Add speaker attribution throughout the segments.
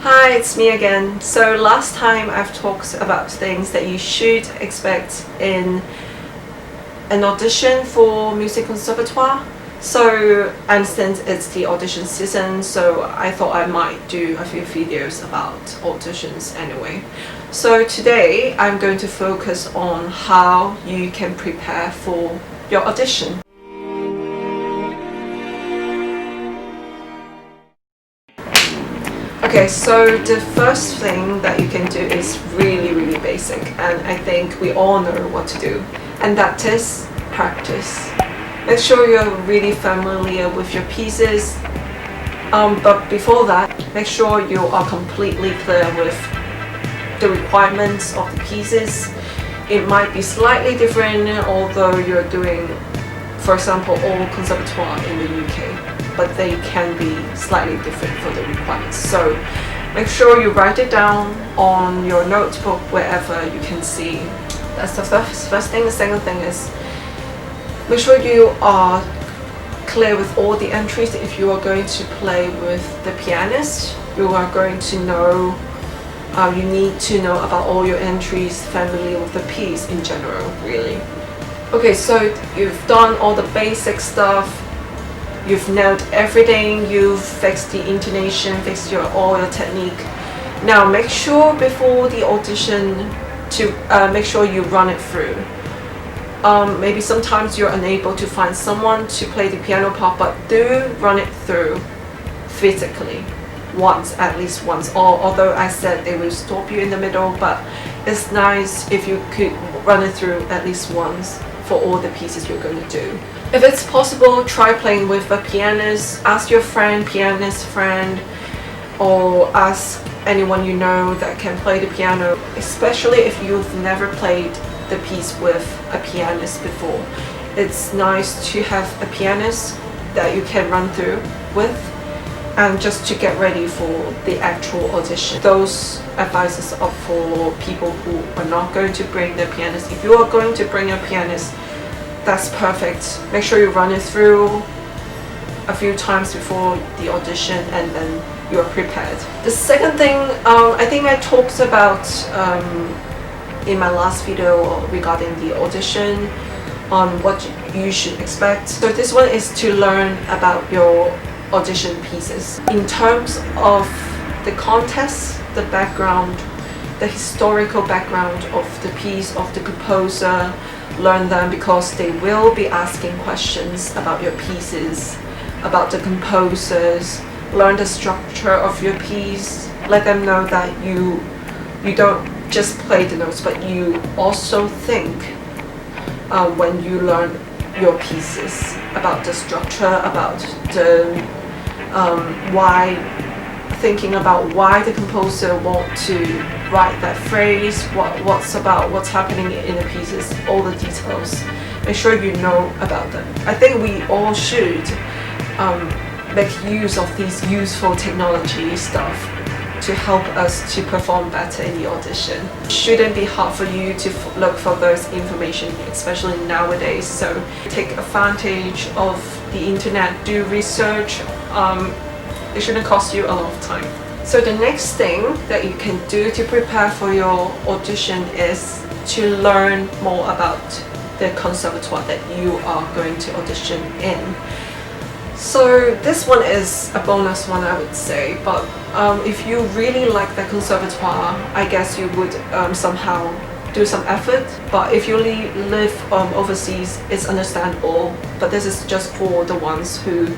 Speaker 1: Hi, it's me again. So last time I've talked about things that you should expect in an audition for music conservatoire. And since it's the audition season, so I thought I might do a few videos about auditions anyway. So today I'm going to focus on how you can prepare for your audition. Okay, so the first thing that you can do is really basic, and I think we all know what to do, and that is practice. Make sure you're really familiar with your pieces, but before that, make sure you are completely clear with the requirements of the pieces. It might be slightly different, although you're doing, for example, all conservatoire in the UK. But they can be slightly different for the requirements. So make sure you write it down on your notebook wherever you can see. That's the first thing. The second thing is make sure you are clear with all the entries. If you are going to play with the pianist, you are going to know, you need to know about all your entries, familiar with the piece in general, really. Okay, so you've done all the basic stuff. You've nailed everything, you've fixed the intonation, fixed all your technique. Now make sure before the audition to make sure you run it through. Maybe sometimes you're unable to find someone to play the piano part, but do run it through physically once, at least once. Although I said they will stop you in the middle, but it's nice if you could run it through at least once for all the pieces you're going to do. If it's possible, try playing with a pianist. Ask your pianist friend, or ask anyone you know that can play the piano, especially if you've never played the piece with a pianist before. It's nice to have a pianist that you can run through with, and just to get ready for the actual audition. Those advices are for people who are not going to bring their pianist. If you are going to bring a pianist, that's perfect. Make sure you run it through a few times before the audition, and then you're prepared. The second thing, I think I talked about in my last video regarding the audition on what you should expect. So this one is to learn about your audition pieces. In terms of the context, the background, the historical background of the piece, of the composer, learn them, because they will be asking questions about your pieces, about the composers. Learn the structure of your piece. Let them know that you don't just play the notes, but you also think when you learn your pieces about the structure, about the thinking about why the composer want to write that phrase, what's happening in the pieces, all the details. Make sure you know about them. I think we all should make use of these useful technology stuff to help us to perform better in the audition. It shouldn't be hard for you to look for those information, especially nowadays. So take advantage of the internet, do research. It shouldn't cost you a lot of time. So the next thing that you can do to prepare for your audition is to learn more about the conservatoire that you are going to audition in. So this one is a bonus one, I would say, but if you really like the conservatoire, I guess you would somehow do some effort. But if you live overseas, it's understandable, but this is just for the ones who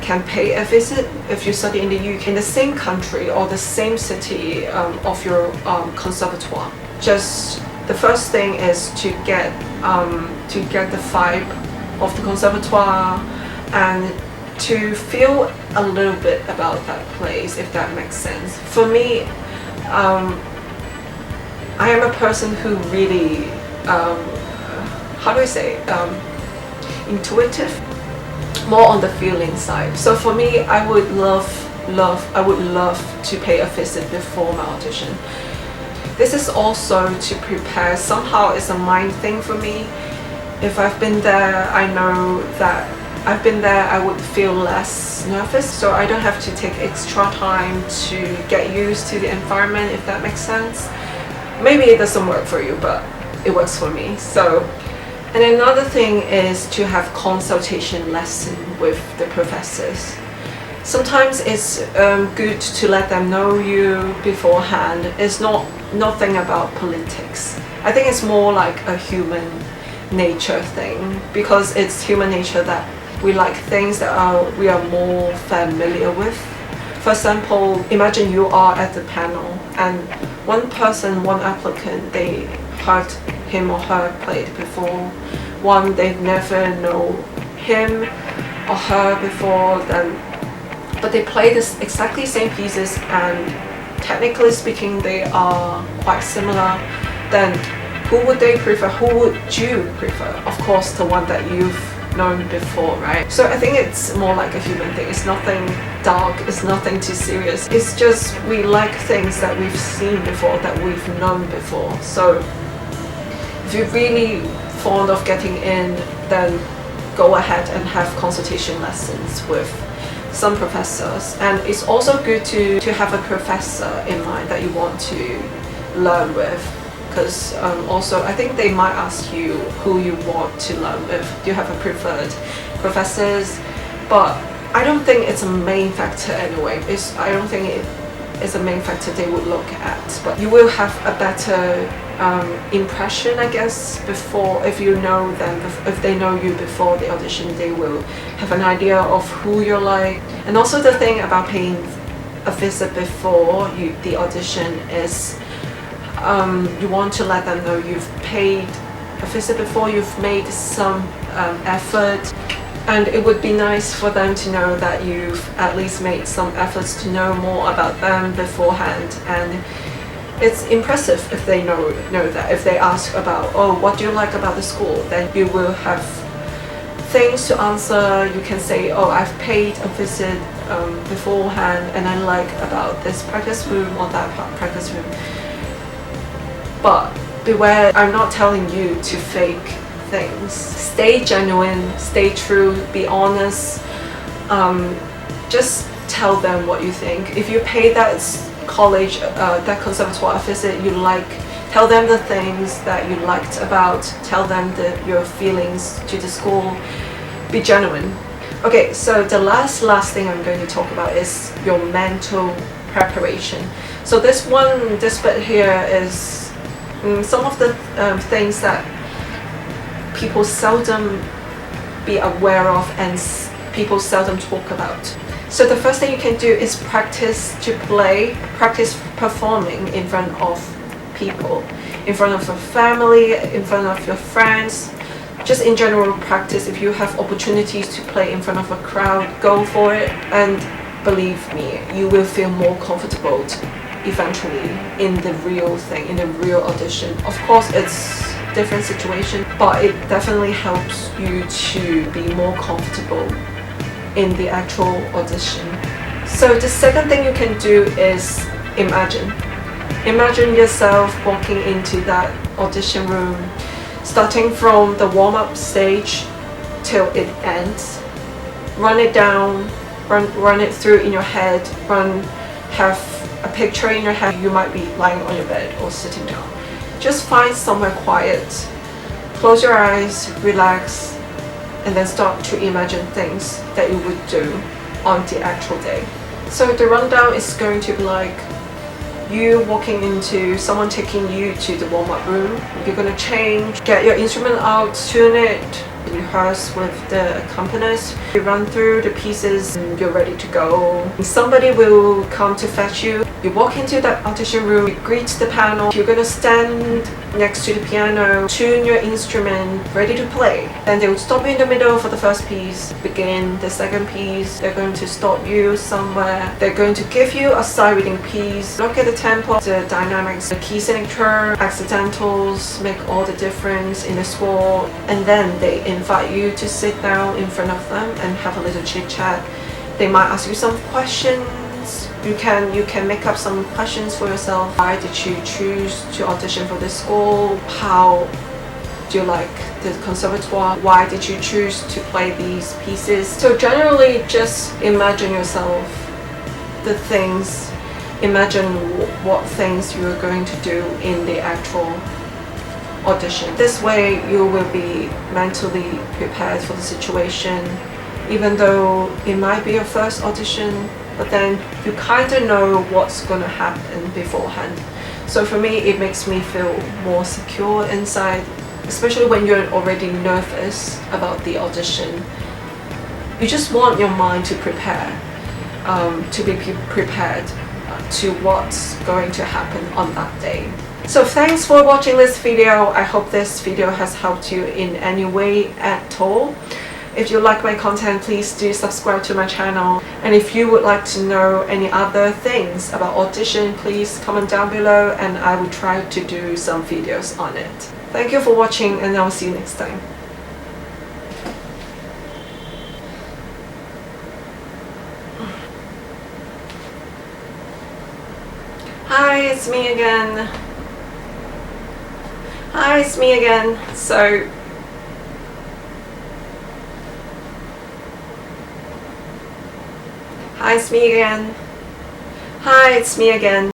Speaker 1: can pay a visit. If you study in the UK, in the same country or the same city of your conservatoire. Just the first thing is to get the vibe of the conservatoire and to feel a little bit about that place, if that makes sense. For me, I am a person who really, how do I say, intuitive, more on the feeling side. So for me, I would love to pay a visit before my audition. This is also to prepare. Somehow it's a mind thing for me. If I've been there, I know that I've been there, I would feel less nervous, so I don't have to take extra time to get used to the environment, if that makes sense. Maybe it doesn't work for you, but it works for me. So, and another thing is to have consultation lesson with the professors. Sometimes it's good to let them know you beforehand. It's nothing about politics. I think it's more like a human nature thing, because it's human nature that we like things that we are more familiar with. For example, imagine you are at the panel and one person, one applicant, they heard him or her played before. One, they've never know him or her before, but they play this exactly same pieces and technically speaking they are quite similar. Then who would they prefer? Who would you prefer? Of course the one that you've known before, right? So I think it's more like a human thing. It's nothing dark, it's nothing too serious. It's just we like things that we've seen before, that we've known before. So if you're really fond of getting in, then go ahead and have consultation lessons with some professors. And it's also good to have a professor in mind that you want to learn with, because also I think they might ask you who you want to learn with. Do you have a preferred professors? But I don't think it's a main factor anyway. I don't think it is a main factor they would look at, but you will have a better impression, I guess, before, if you know them, if they know you before the audition, they will have an idea of who you're like. And also the thing about paying a visit before the audition is you want to let them know you've paid a visit before, you've made some effort, and it would be nice for them to know that you've at least made some efforts to know more about them beforehand. And it's impressive if they know that. If they ask about, oh, what do you like about the school, then you will have things to answer. You can say, oh, I've paid a visit beforehand and I like about this practice room or that practice room. But beware, I'm not telling you to fake things. Stay genuine, stay true, be honest. Just tell them what you think. If you pay that college, that conservatoire visit, tell them the things that you liked about, tell them your feelings to the school. Be genuine. Okay, so the last thing I'm going to talk about is your mental preparation. So this bit here is some of the things that people seldom be aware of and people seldom talk about. So the first thing you can do is practice performing in front of people, in front of your family, in front of your friends. Just in general practice. If you have opportunities to play in front of a crowd, go for it, and believe me, you will feel more comfortable eventually in the real thing, in the real audition. Of course it's different situation, but it definitely helps you to be more comfortable in the actual audition. So the second thing you can do is imagine yourself walking into that audition room, starting from the warm-up stage till it ends. Run it down, run it through in your head, have a picture in your head. You might be lying on your bed or sitting down. Just find somewhere quiet, close your eyes, relax, and then start to imagine things that you would do on the actual day. So the rundown is going to be like you walking into someone taking you to the warm-up room. You're going to change, get your instrument out, tune it, rehearse with the accompanist. You run through the pieces and you're ready to go. Somebody will come to fetch you. You walk into that audition room, you greet the panel. You're going to stand next to the piano, tune your instrument, ready to play. Then they will stop you in the middle for the first piece, begin the second piece. They're going to stop you somewhere. They're going to give you a side reading piece. Look at the tempo, the dynamics, the key signature, accidentals, make all the difference in the score. And then they invite you to sit down in front of them and have a little chit chat. They might ask you some questions. You can make up some questions for yourself. Why did you choose to audition for this school? How Do you like the conservatoire? Why did you choose to play these pieces? So generally just imagine yourself the things, imagine what things you are going to do in the actual audition. This way you will be mentally prepared for the situation, even though it might be your first audition, but then you kind of know what's going to happen beforehand. So for me, it makes me feel more secure inside, especially when you're already nervous about the audition. You just want your mind to prepare, to be prepared to what's going to happen on that day. So thanks for watching this video. I hope this video has helped you in any way at all. If you like my content, please do subscribe to my channel. And if you would like to know any other things about audition, please comment down below and I will try to do some videos on it. Thank you for watching and I'll see you next time. Hi, it's me again. Hi, it's me again. So hi, it's me again. Hi, it's me again.